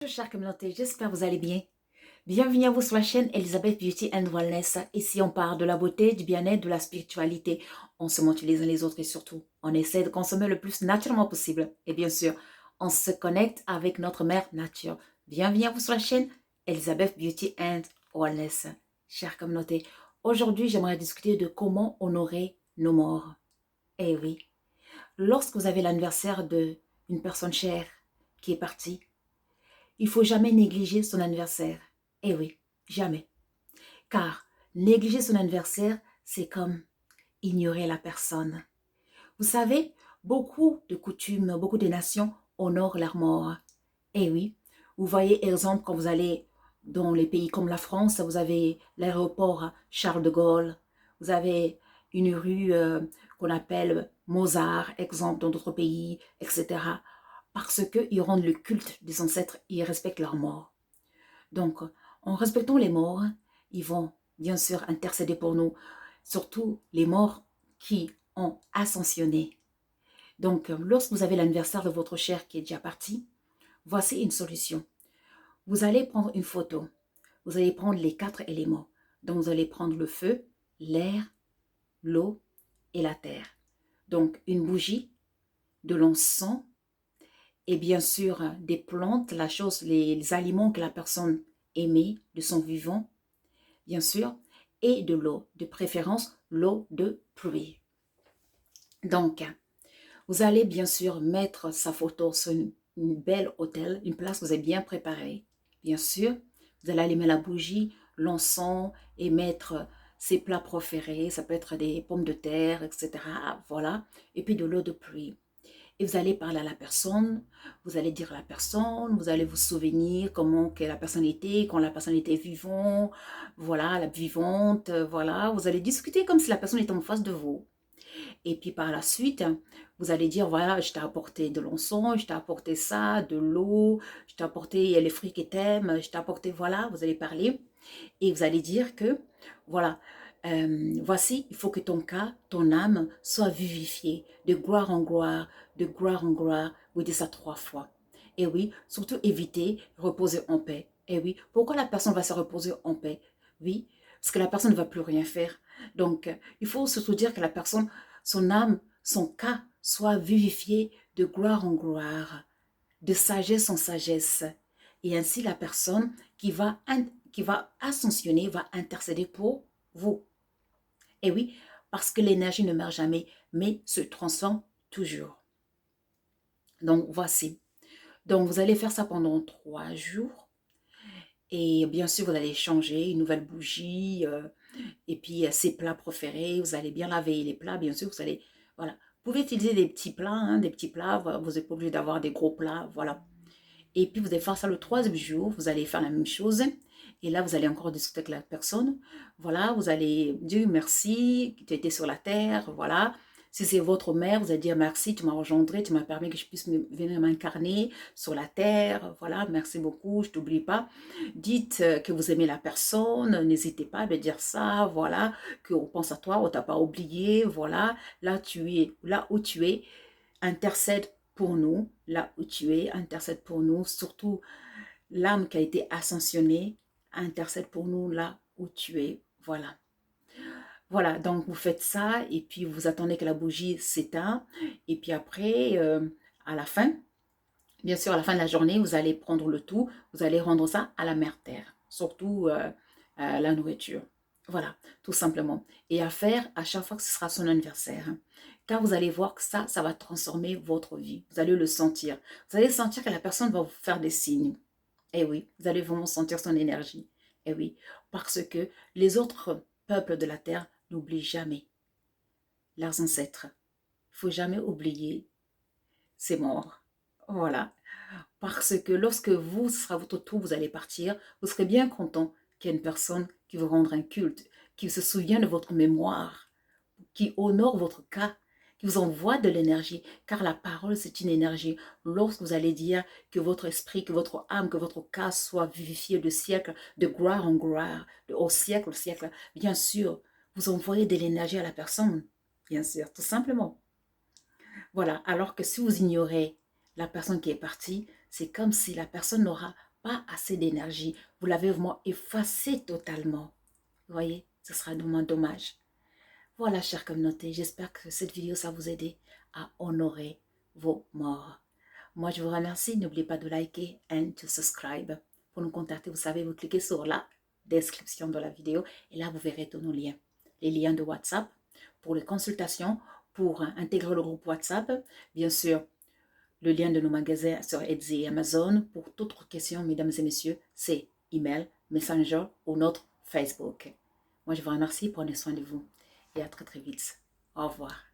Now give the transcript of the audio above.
Bonjour chère communauté, j'espère que vous allez bien. Bienvenue à vous sur la chaîne Elizabeth Beauty and Wellness. Ici on parle de la beauté, du bien-être, de la spiritualité. On se montre les uns les autres et surtout, on essaie de consommer le plus naturellement possible. Et bien sûr, on se connecte avec notre mère nature. Bienvenue à vous sur la chaîne Elizabeth Beauty and Wellness. Chère communauté, aujourd'hui j'aimerais discuter de comment honorer nos morts. Eh oui, lorsque vous avez l'anniversaire d'une personne chère qui est partie, il ne faut jamais négliger son anniversaire. Eh oui, jamais. Car négliger son anniversaire, c'est comme ignorer la personne. Vous savez, beaucoup de coutumes, beaucoup de nations honorent leurs morts. Eh oui, vous voyez, exemple, quand vous allez dans les pays comme la France, vous avez l'aéroport Charles de Gaulle, vous avez une rue qu'on appelle Mozart, exemple, dans d'autres pays, etc. Parce qu'ils rendent le culte des ancêtres, ils respectent leurs morts. Donc, en respectant les morts, ils vont bien sûr intercéder pour nous, surtout les morts qui ont ascensionné. Donc, lorsque vous avez l'anniversaire de votre cher qui est déjà parti, voici une solution. Vous allez prendre une photo. Vous allez prendre les 4 éléments. Donc, vous allez prendre le feu, l'air, l'eau et la terre. Donc, une bougie, de l'encens et bien sûr des plantes, les aliments que la personne aimait de son vivant, bien sûr, et de l'eau, de préférence l'eau de pluie. Donc, vous allez bien sûr mettre sa photo sur une belle hôtel, une place que vous avez bien préparée. Bien sûr, vous allez allumer la bougie, l'encens et mettre ses plats préférés. Ça peut être des pommes de terre, etc. Voilà. Et puis de l'eau de pluie. Et vous allez parler à la personne, vous allez dire à la personne, vous allez vous souvenir comment que la personne était, quand la personne était vivante, voilà, la vivante, voilà. Vous allez discuter comme si la personne était en face de vous. Et puis par la suite, vous allez dire, voilà, je t'ai apporté de l'encens, je t'ai apporté ça, de l'eau, je t'ai apporté les fruits que t'aimes, je t'ai apporté, voilà, vous allez parler. Et vous allez dire que, voilà, voici, il faut que ton cas, ton âme soit vivifiée de gloire en gloire, de gloire en gloire. Vous dites ça 3 fois. Et oui, surtout éviter reposer en paix. Et oui, pourquoi la personne va se reposer en paix? Oui, parce que la personne ne va plus rien faire. Donc, il faut surtout dire que la personne, son âme, son cas soit vivifié de gloire en gloire, de sagesse en sagesse. Et ainsi, la personne qui va ascensionner va intercéder pour vous. Et oui, parce que l'énergie ne meurt jamais, mais se transforme toujours. Donc, voici. Donc, vous allez faire ça pendant 3 jours. Et bien sûr, vous allez changer une nouvelle bougie. Et puis, ses plats préférés. Vous allez bien laver les plats, bien sûr. Vous allez, voilà. Vous pouvez utiliser des petits plats, hein, des petits plats. Vous n'êtes pas obligé d'avoir des gros plats, voilà. Et puis, vous allez faire ça le 3e jour. Vous allez faire la même chose. Et là, vous allez encore discuter avec la personne. Voilà, vous allez dire merci, tu étais sur la terre. Voilà. Si c'est votre mère, vous allez dire merci, tu m'as engendré, tu m'as permis que je puisse venir m'incarner sur la terre. Voilà, merci beaucoup, je t'oublie pas. Dites que vous aimez la personne, n'hésitez pas à me dire ça. Voilà, qu'on pense à toi, on t'a pas oublié. Voilà, là où tu es, intercède pour nous, là où tu es, intercède pour nous, surtout l'âme qui a été ascensionnée, intercède pour nous là où tu es, voilà. Voilà, donc vous faites ça et puis vous attendez que la bougie s'éteint et puis après, à la fin, bien sûr à la fin de la journée, vous allez prendre le tout, vous allez rendre ça à la mère terre, surtout la nourriture. Voilà, tout simplement. Et à faire à chaque fois que ce sera son anniversaire. Hein. Car vous allez voir que ça va transformer votre vie. Vous allez le sentir. Vous allez sentir que la personne va vous faire des signes. Eh oui, vous allez vraiment sentir son énergie. Eh oui, parce que les autres peuples de la terre n'oublient jamais leurs ancêtres. Il ne faut jamais oublier ces morts. Voilà. Parce que lorsque vous, ce sera votre tour, vous allez partir, vous serez bien content qu'il y ait une personne qui vous rende un culte, qui se souvient de votre mémoire, qui honore votre cas, qui vous envoie de l'énergie, car la parole, c'est une énergie. Lorsque vous allez dire que votre esprit, que votre âme, que votre cas soit vivifié de siècle, de gloire en gloire, au siècle, bien sûr, vous envoyez de l'énergie à la personne, bien sûr, tout simplement. Voilà, alors que si vous ignorez la personne qui est partie, c'est comme si la personne n'aura pas assez d'énergie. Vous l'avez vraiment effacé totalement. Vous voyez, ce sera vraiment dommage. Voilà, chère communauté, j'espère que cette vidéo, ça vous aide à honorer vos morts. Moi, je vous remercie. N'oubliez pas de liker et de subscribe. Pour nous contacter, vous savez, vous cliquez sur la description de la vidéo et là, vous verrez tous nos liens. Les liens de WhatsApp pour les consultations, pour intégrer le groupe WhatsApp, bien sûr, le lien de nos magasins sur Etsy et Amazon. Pour toutes questions, mesdames et messieurs, c'est email, Messenger ou notre Facebook. Moi, je vous remercie. Prenez soin de vous et à très très vite. Au revoir.